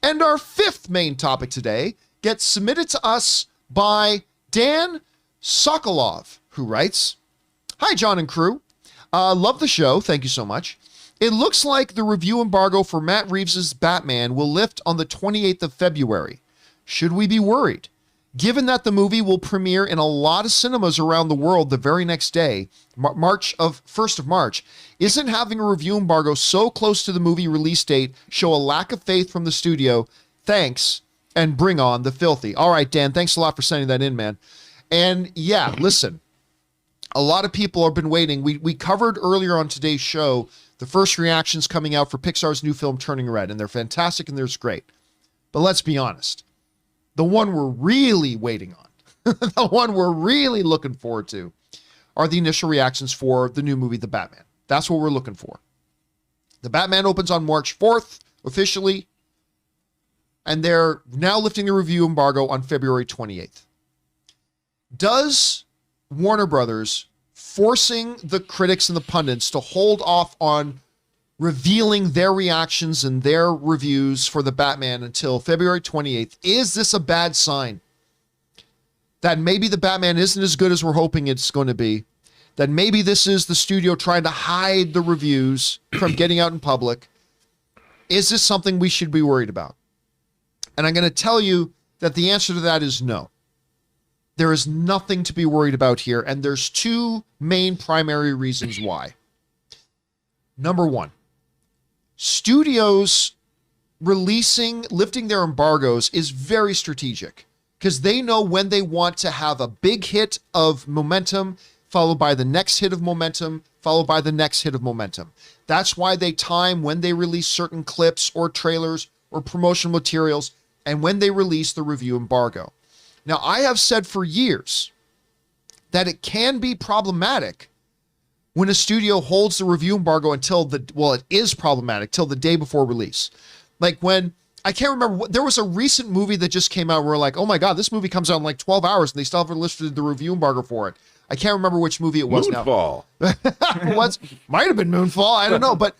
And our fifth main topic today gets submitted to us by Dan Sokolov, who writes, "Hi, John and crew. Love the show. Thank you so much. It looks like the review embargo for Matt Reeves' Batman will lift on the 28th of February. Should we be worried? Given that the movie will premiere in a lot of cinemas around the world the very next day, 1st of March, isn't having a review embargo so close to the movie release date show a lack of faith from the studio? Thanks, and bring on the filthy." All right, Dan, thanks a lot for sending that in, man. And yeah, listen, a lot of people have been waiting. We covered earlier on today's show the first reactions coming out for Pixar's new film, Turning Red, and they're fantastic and they're great. But let's be honest. The one we're really waiting on, the one we're really looking forward to, are the initial reactions for the new movie, The Batman. That's what we're looking for. The Batman opens on March 4th, officially, and they're now lifting the review embargo on February 28th. Does Warner Brothers forcing the critics and the pundits to hold off on revealing their reactions and their reviews for the Batman until February 28th, is this a bad sign? That maybe the Batman isn't as good as we're hoping it's going to be? That maybe this is the studio trying to hide the reviews from getting out in public? Is this something we should be worried about? And I'm going to tell you that the answer to that is no. There is nothing to be worried about here, and there's two main primary reasons why. Number one, studios lifting their embargoes is very strategic because they know when they want to have a big hit of momentum, followed by the next hit of momentum, followed by the next hit of momentum. That's why they time when they release certain clips or trailers or promotional materials and when they release the review embargo. Now, I have said for years that it can be problematic when a studio holds the review embargo until it is problematic till the day before release. Like when, I can't remember, there was a recent movie that just came out where we're like, oh my God, this movie comes out in like 12 hours and they still haven't lifted the review embargo for it. I can't remember which movie it was Moonfall. now. Might have been Moonfall, I don't know, but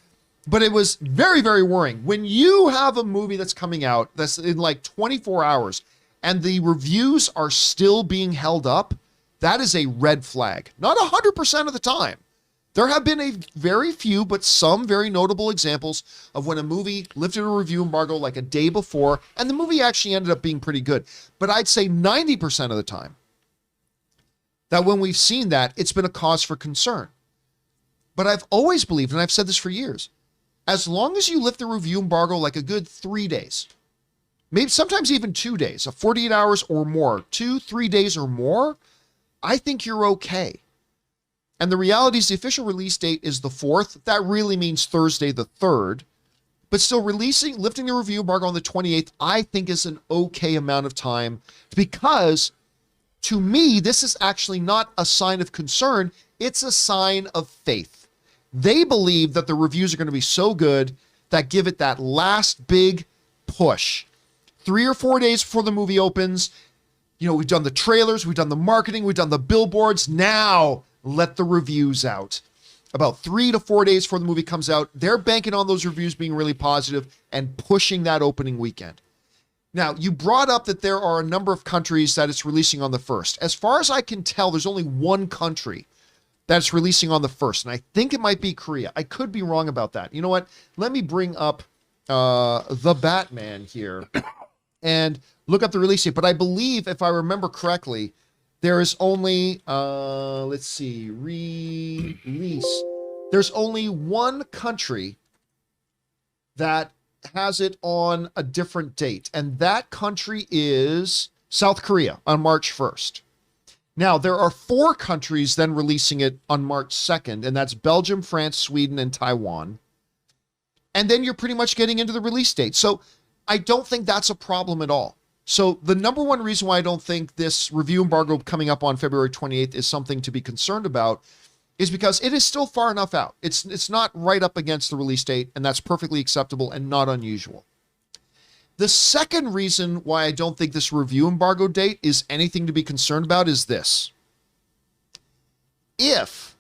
it was very, very worrying. When you have a movie that's coming out that's in like 24 hours and the reviews are still being held up, that is a red flag. Not 100% of the time. There have been a very few, but some very notable examples of when a movie lifted a review embargo like a day before, and the movie actually ended up being pretty good. But I'd say 90% of the time, that when we've seen that, it's been a cause for concern. But I've always believed, and I've said this for years, as long as you lift the review embargo like a good 3 days, maybe sometimes even 2 days, 48 hours or more, 2-3 days or more, I think you're okay. And the reality is the official release date is the 4th. That really means Thursday the 3rd. But still lifting the review embargo on the 28th, I think is an okay amount of time because to me, this is actually not a sign of concern. It's a sign of faith. They believe that the reviews are going to be so good that give it that last big push. 3 or 4 days before the movie opens, we've done the trailers, we've done the marketing, we've done the billboards. Now let the reviews out. About 3 to 4 days before the movie comes out, they're banking on those reviews being really positive and pushing that opening weekend. Now, you brought up that there are a number of countries that it's releasing on the 1st. As far as I can tell, there's only one country that's releasing on the 1st, and I think it might be Korea. I could be wrong about that. You know what? Let me bring up The Batman here and look up the release date. But I believe, if I remember correctly, there is only, release. There's only one country that has it on a different date, and that country is South Korea on March 1st. Now, there are 4 countries then releasing it on March 2nd, and that's Belgium, France, Sweden, and Taiwan. And then you're pretty much getting into the release date. So I don't think that's a problem at all. So the number one reason why I don't think this review embargo coming up on February 28th is something to be concerned about is because it is still far enough out. It's not right up against the release date, and that's perfectly acceptable and not unusual. The second reason why I don't think this review embargo date is anything to be concerned about is this. If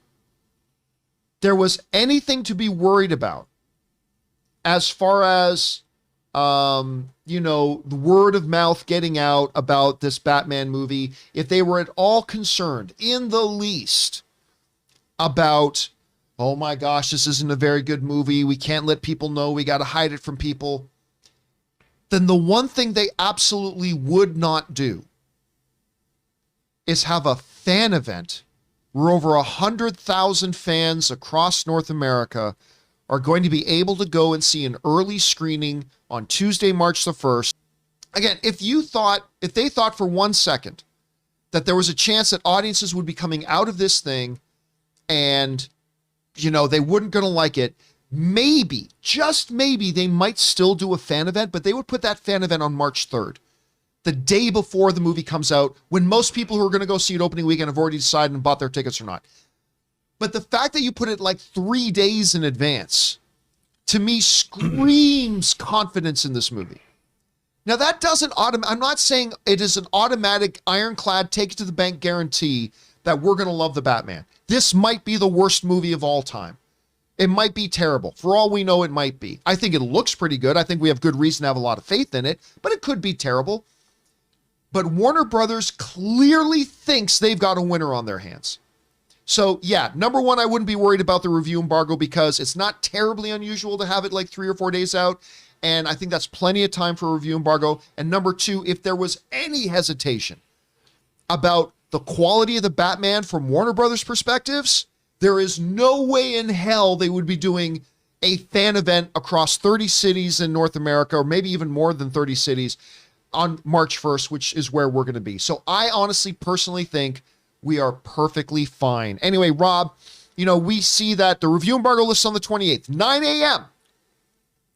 there was anything to be worried about as far as you know, the word of mouth getting out about this Batman movie, if they were at all concerned in the least about, oh my gosh, this isn't a very good movie, we can't let people know, we got to hide it from people, then the one thing they absolutely would not do is have a fan event where over 100,000 fans across North America are going to be able to go and see an early screening on Tuesday, March the 1st. Again, if they thought for 1 second that there was a chance that audiences would be coming out of this thing and, you know, they weren't going to like it, maybe, just maybe, they might still do a fan event, but they would put that fan event on March 3rd, the day before the movie comes out, when most people who are going to go see it opening weekend have already decided and bought their tickets or not. But the fact that you put it like 3 days in advance, to me, screams confidence in this movie. Now, that doesn't I'm not saying it is an automatic, ironclad, take it to the bank guarantee that we're going to love the Batman. This might be the worst movie of all time. It might be terrible. For all we know, it might be. I think it looks pretty good. I think we have good reason to have a lot of faith in it, but it could be terrible. But Warner Brothers clearly thinks they've got a winner on their hands. So yeah, number one, I wouldn't be worried about the review embargo because it's not terribly unusual to have it like 3 or 4 days out. And I think that's plenty of time for a review embargo. And number two, if there was any hesitation about the quality of the Batman from Warner Brothers perspectives, there is no way in hell they would be doing a fan event across 30 cities in North America, or maybe even more than 30 cities on March 1st, which is where we're going to be. So I honestly, personally think we are perfectly fine. Anyway, Rob, you know, we see that the review embargo lists on the 28th, 9 a.m.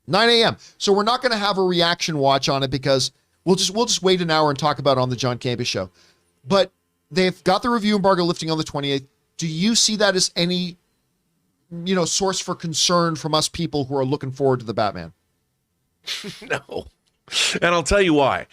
9 a.m. So we're not going to have a reaction watch on it because we'll just wait an hour and talk about it on the John Campea Show. But they've got the review embargo lifting on the 28th. Do you see that as any, you know, source for concern from us people who are looking forward to the Batman? No. And I'll tell you why.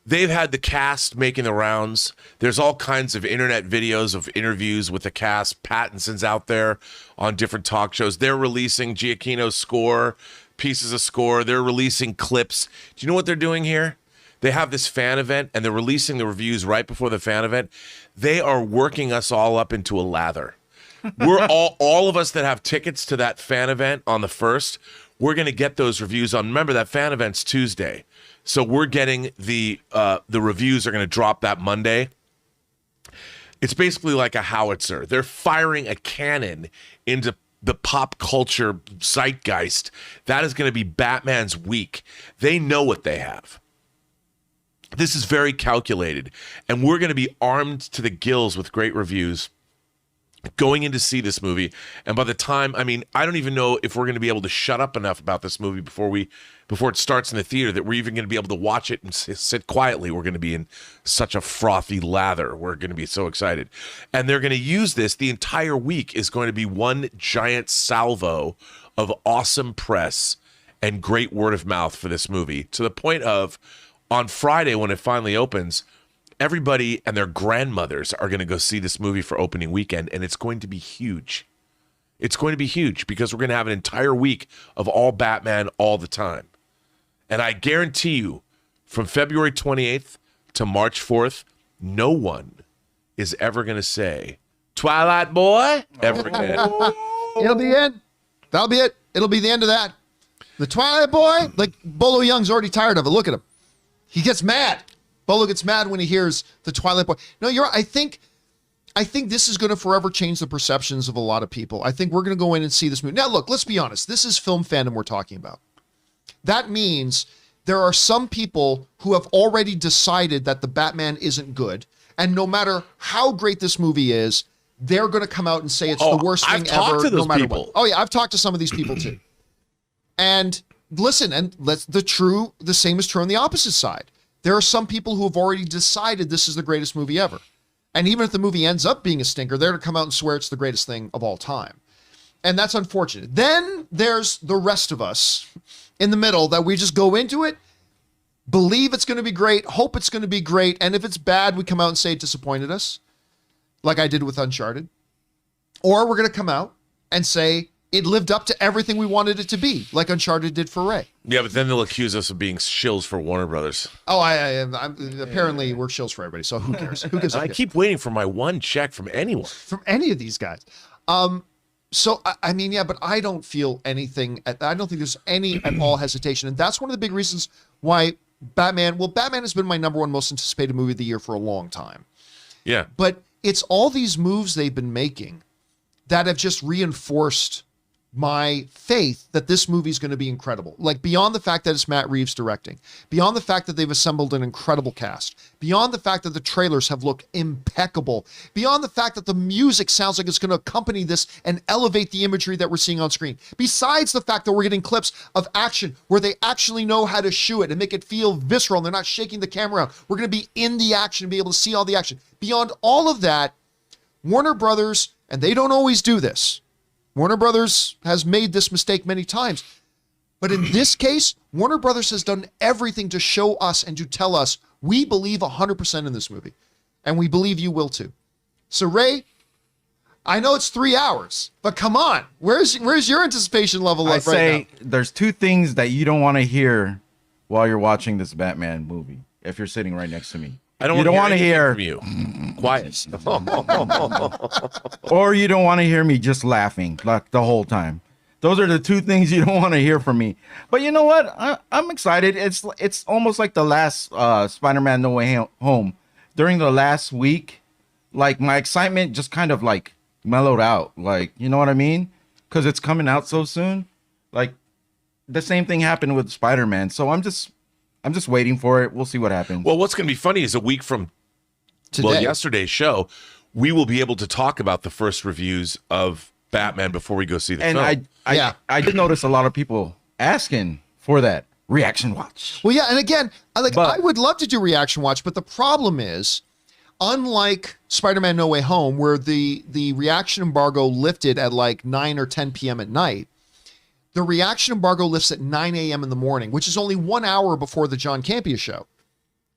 They've had the cast making the rounds. There's all kinds of internet videos of interviews with the cast. Pattinson's out there on different talk shows. They're releasing Giacchino's score, pieces of score. They're releasing clips. Do you know what they're doing here? They have this fan event, and they're releasing the reviews right before the fan event. They are working us all up into a lather. We're all of us that have tickets to that fan event on the 1st, we're going to get those reviews on. Remember, that fan event's Tuesday. So we're getting the reviews are going to drop that Monday. It's basically like a howitzer. They're firing a cannon into the pop culture zeitgeist. That is going to be Batman's week. They know what they have. This is very calculated, and we're going to be armed to the gills with great reviews going in to see this movie. And by the time, I mean, I don't even know if we're going to be able to shut up enough about this movie before it starts in the theater that we're even going to be able to watch it and sit quietly. We're going to be in such a frothy lather. We're going to be so excited. And they're going to use this. The entire week is going to be one giant salvo of awesome press and great word of mouth for this movie, to the point of on Friday when it finally opens, everybody and their grandmothers are going to go see this movie for opening weekend, and it's going to be huge. It's going to be huge because we're going to have an entire week of all Batman all the time. And I guarantee you, from February 28th to March 4th, no one is ever going to say, Twilight Boy, ever again. It'll be it. That'll be it. It'll be the end of that. The Twilight Boy, like Bolo Young's already tired of it. Look at him. He gets mad. Bolo gets mad when he hears the Twilight Boy. No, you're right. I think this is going to forever change the perceptions of a lot of people. I think we're going to go in and see this movie. Now, look, let's be honest. This is film fandom we're talking about. That means there are some people who have already decided that the Batman isn't good. And no matter how great this movie is, they're going to come out and say it's the worst thing ever, no matter what. Oh, yeah, I've talked to some of these people too. And listen, and the same is true on the opposite side. There are some people who have already decided this is the greatest movie ever. And even if the movie ends up being a stinker, they're going to come out and swear it's the greatest thing of all time. And that's unfortunate. Then there's the rest of us in the middle that we just go into it, believe it's going to be great, hope it's going to be great, and if it's bad, we come out and say it disappointed us, like I did with Uncharted. Or we're going to come out and say it lived up to everything we wanted it to be, like Uncharted did for Ray. Yeah, but then they'll accuse us of being shills for Warner Brothers. Oh, I'm apparently we're shills for everybody, so who cares? Who gives a I shit? keep waiting for my one check from anyone. From any of these guys. So, I mean, yeah, but I don't feel anything. I don't think there's any at all hesitation. And that's one of the big reasons why Batman has been my number one most anticipated movie of the year for a long time. Yeah. But it's all these moves they've been making that have just reinforced my faith that this movie is going to be incredible. Like, beyond the fact that it's Matt Reeves directing, beyond the fact that they've assembled an incredible cast, beyond the fact that the trailers have looked impeccable, beyond the fact that the music sounds like it's going to accompany this and elevate the imagery that we're seeing on screen, besides the fact that we're getting clips of action where they actually know how to shoot it and make it feel visceral and they're not shaking the camera around. We're going to be in the action and be able to see all the action. Beyond all of that, Warner Brothers, and they don't always do this, Warner Brothers has made this mistake many times. But in this case, Warner Brothers has done everything to show us and to tell us we believe 100% in this movie. And we believe you will too. So, Ray, I know it's 3 hours, but come on. Where's your anticipation level I right say now? there's two things that you don't want to hear while you're watching this Batman movie, if you're sitting right next to me. I don't want to hear from you. Quiet. Or you don't want to hear me just laughing like the whole time. Those are the two things you don't want to hear from me. But you know what? I'm excited. It's almost like the last Spider-Man No Way Home. During the last week, like, my excitement just kind of like mellowed out. Like, you know what I mean? Because it's coming out so soon. Like, the same thing happened with Spider-Man. So I'm just waiting for it. We'll see what happens. Well, what's going to be funny is a week from yesterday's show, we will be able to talk about the first reviews of Batman before we go see the film. And I did notice a lot of people asking for that reaction watch. Well, yeah, and again, I would love to do reaction watch, but the problem is, unlike Spider-Man No Way Home, where the reaction embargo lifted at like 9 or 10 p.m. at night, the reaction embargo lifts at 9 a.m. in the morning, which is only 1 hour before the John Campea Show.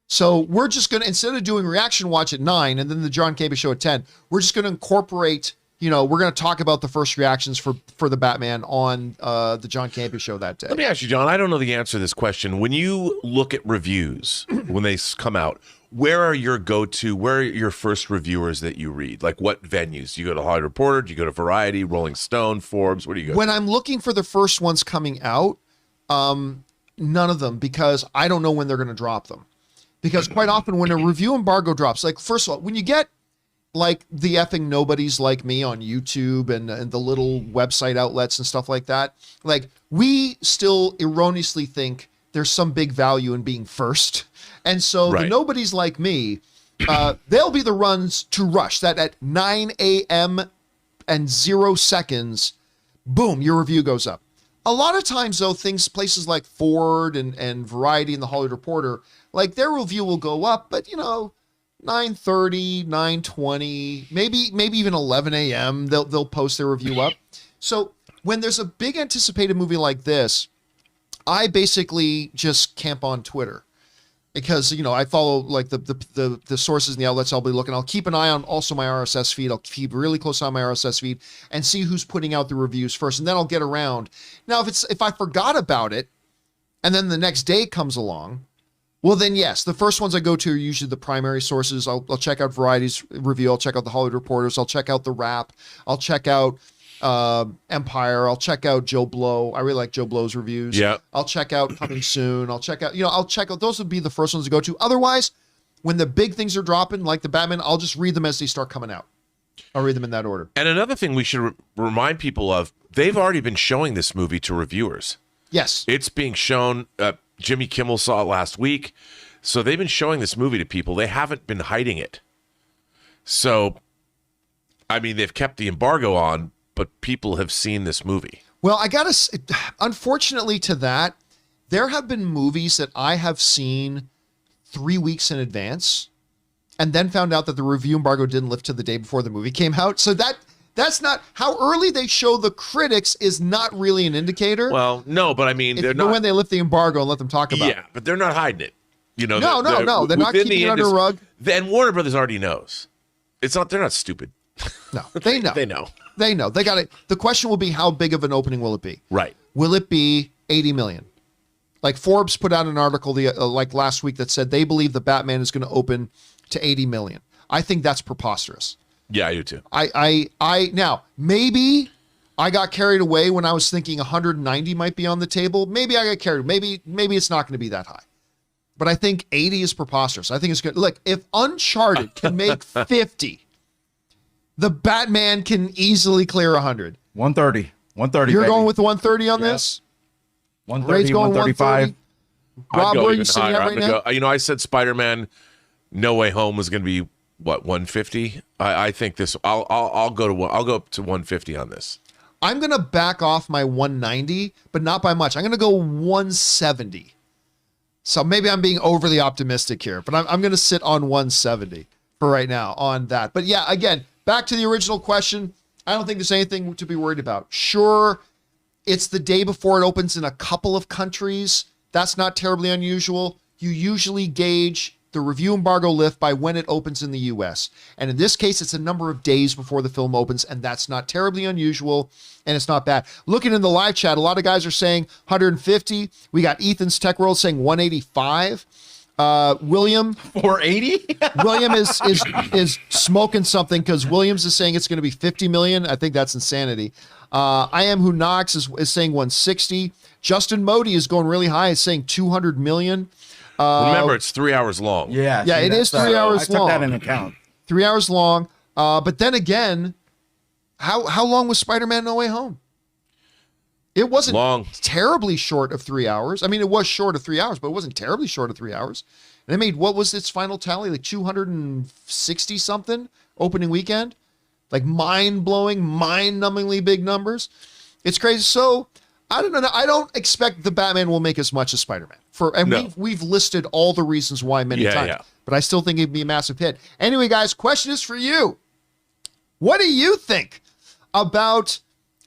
So we're just going to, instead of doing reaction watch at 9 and then the John Campea Show at 10, we're just going to incorporate, we're going to talk about the first reactions for the Batman on the John Campea Show that day. Let me ask you, John, I don't know the answer to this question. When you look at reviews, when they come out, where are your first reviewers that you read? Like, what venues? Do you go to Hollywood Reporter? Do you go to Variety, Rolling Stone, Forbes? Where do you go? When I'm looking for the first ones coming out, none of them, because I don't know when they're going to drop them. Because quite often when a review embargo drops, like, first of all, when you get like the effing nobodies like me on YouTube and the little website outlets and stuff like that, like, we still erroneously think there's some big value in being first. And so the nobodies like me, they'll be the ones to rush that at 9 a.m. and 0 seconds, boom, your review goes up. A lot of times, though, places like Ford and Variety and the Hollywood Reporter, like, their review will go up, but 9:30, 9:20, maybe even 11 a.m. they'll post their review up. So when there's a big anticipated movie like this, I basically just camp on Twitter. Because, I follow like the sources and the outlets I'll be looking. I'll keep an eye on also my RSS feed. I'll keep really close on my RSS feed and see who's putting out the reviews first. And then I'll get around. Now, if I forgot about it and then the next day comes along, well, then yes, the first ones I go to are usually the primary sources. I'll check out Variety's review. I'll check out the Hollywood Reporters. I'll check out The Wrap. I'll check out Empire. I'll check out Joe Blow. I really like Joe Blow's reviews. Yeah. I'll check out Coming Soon. I'll check out, those would be the first ones to go to. Otherwise, when the big things are dropping, like the Batman, I'll just read them as they start coming out. I'll read them in that order. And another thing we should remind people of, they've already been showing this movie to reviewers. Yes. It's being shown, Jimmy Kimmel saw it last week. So they've been showing this movie to people. They haven't been hiding it. So, I mean, they've kept the embargo on, but people have seen this movie. Well, unfortunately to that, there have been movies that I have seen 3 weeks in advance and then found out that the review embargo didn't lift to the day before the movie came out. So that's not how early they show the critics is not really an indicator. Well, no, but I mean, they're not when they lift the embargo and let them talk about it. Yeah, but they're not hiding it. No. They're not keeping it under a rug. Then Warner Brothers already knows. They're not stupid. No, they know. They know. They know. They got it. The question will be, how big of an opening will it be? Right. Will it be 80 million? Like Forbes put out an article like last week that said they believe the Batman is going to open to 80 million. I think that's preposterous. Yeah, I do too. Now, maybe I got carried away when I was thinking 190 might be on the table. Maybe I got carried. Maybe it's not going to be that high. But I think 80 is preposterous. I think it's good. Look, if Uncharted can make 50, the Batman can easily clear 100. 130. 130. You're baby. going with the 130 on this? 130, 135. Rob, I'd go where are even you sitting higher. at right now? I said Spider-Man No Way Home was going to be what, 150? I think this. I'll go up to 150 on this. I'm going to back off my 190, but not by much. I'm going to go 170. So maybe I'm being overly optimistic here, but I'm going to sit on 170 for right now on that. But yeah, again, back to the original question. I don't think there's anything to be worried about. Sure, it's the day before it opens in a couple of countries. That's not terribly unusual. You usually gauge the review embargo lift by when it opens in the US. And in this case, it's a number of days before the film opens, and that's not terribly unusual, and it's not bad. Looking in the live chat, a lot of guys are saying 150. We got Ethan's Tech World saying 185. William 480. William is smoking something, because Williams is saying it's going to be 50 million. I think that's insanity. I Am Who Knocks is saying 160. Justin Modi is going really high. Is saying 200 million. Remember, it's 3 hours long. Yeah, it is 3 hours long. I took that into account. 3 hours long. But then again, how long was Spider-Man No Way Home? It wasn't long, terribly short of 3 hours. I mean, it was short of 3 hours, but it wasn't terribly short of 3 hours. And they made, what was its final tally? Like 260 something opening weekend? Like mind-blowing, mind-numbingly big numbers. It's crazy. So I don't know. I don't expect the Batman will make as much as Spider-Man. We've listed all the reasons why many times. Yeah. But I still think it'd be a massive hit. Anyway, guys, question is for you. What do you think about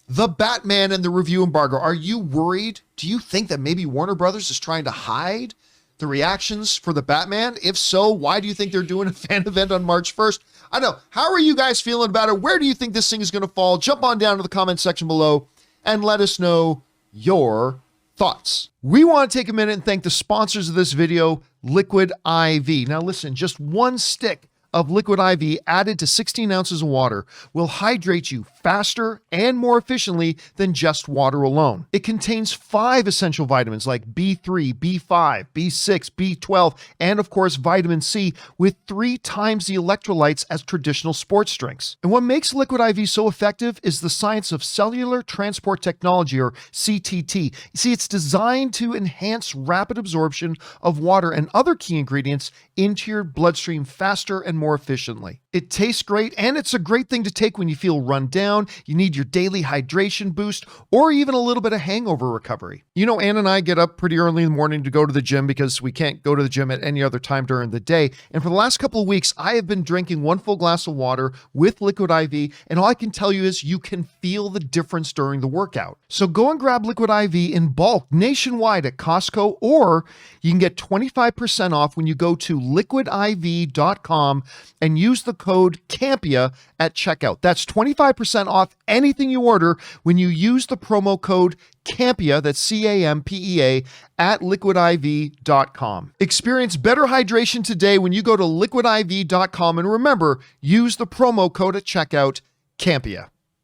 the Batman and the review embargo? Are you worried? Do you think that maybe Warner Brothers is trying to hide the reactions for the Batman? If so, why do you think they're doing a fan event on March 1st? I know. How are you guys feeling about it? Where do you think this thing is going to fall? Jump on down to the comment section below and let us know your thoughts. We want to take a minute and thank the sponsors of this video, Liquid IV. Now listen, just one stick of Liquid IV added to 16 ounces of water will hydrate you faster and more efficiently than just water alone. It contains 5 essential vitamins like B3, B5, B6, B12, and of course vitamin C, with 3 times the electrolytes as traditional sports drinks. And what makes Liquid IV so effective is the science of cellular transport technology, or CTT. You see, it's designed to enhance rapid absorption of water and other key ingredients into your bloodstream faster and more efficiently. It tastes great, and it's a great thing to take when you feel run down, you need your daily hydration boost, or even a little bit of hangover recovery. You know, Ann and I get up pretty early in the morning to go to the gym because we can't go to the gym at any other time during the day. And for the last couple of weeks, I have been drinking 1 full glass of water with Liquid IV, and all I can tell you is you can feel the difference during the workout. So go and grab Liquid IV in bulk nationwide at Costco, or you can get 25% off when you go to liquidiv.com and use the code CAMPEA at checkout. That's 25% off anything you order when you use the promo code CAMPEA, that's CAMPEA, at liquidiv.com. Experience better hydration today when you go to liquidiv.com, and remember, use the promo code at checkout, CAMPEA.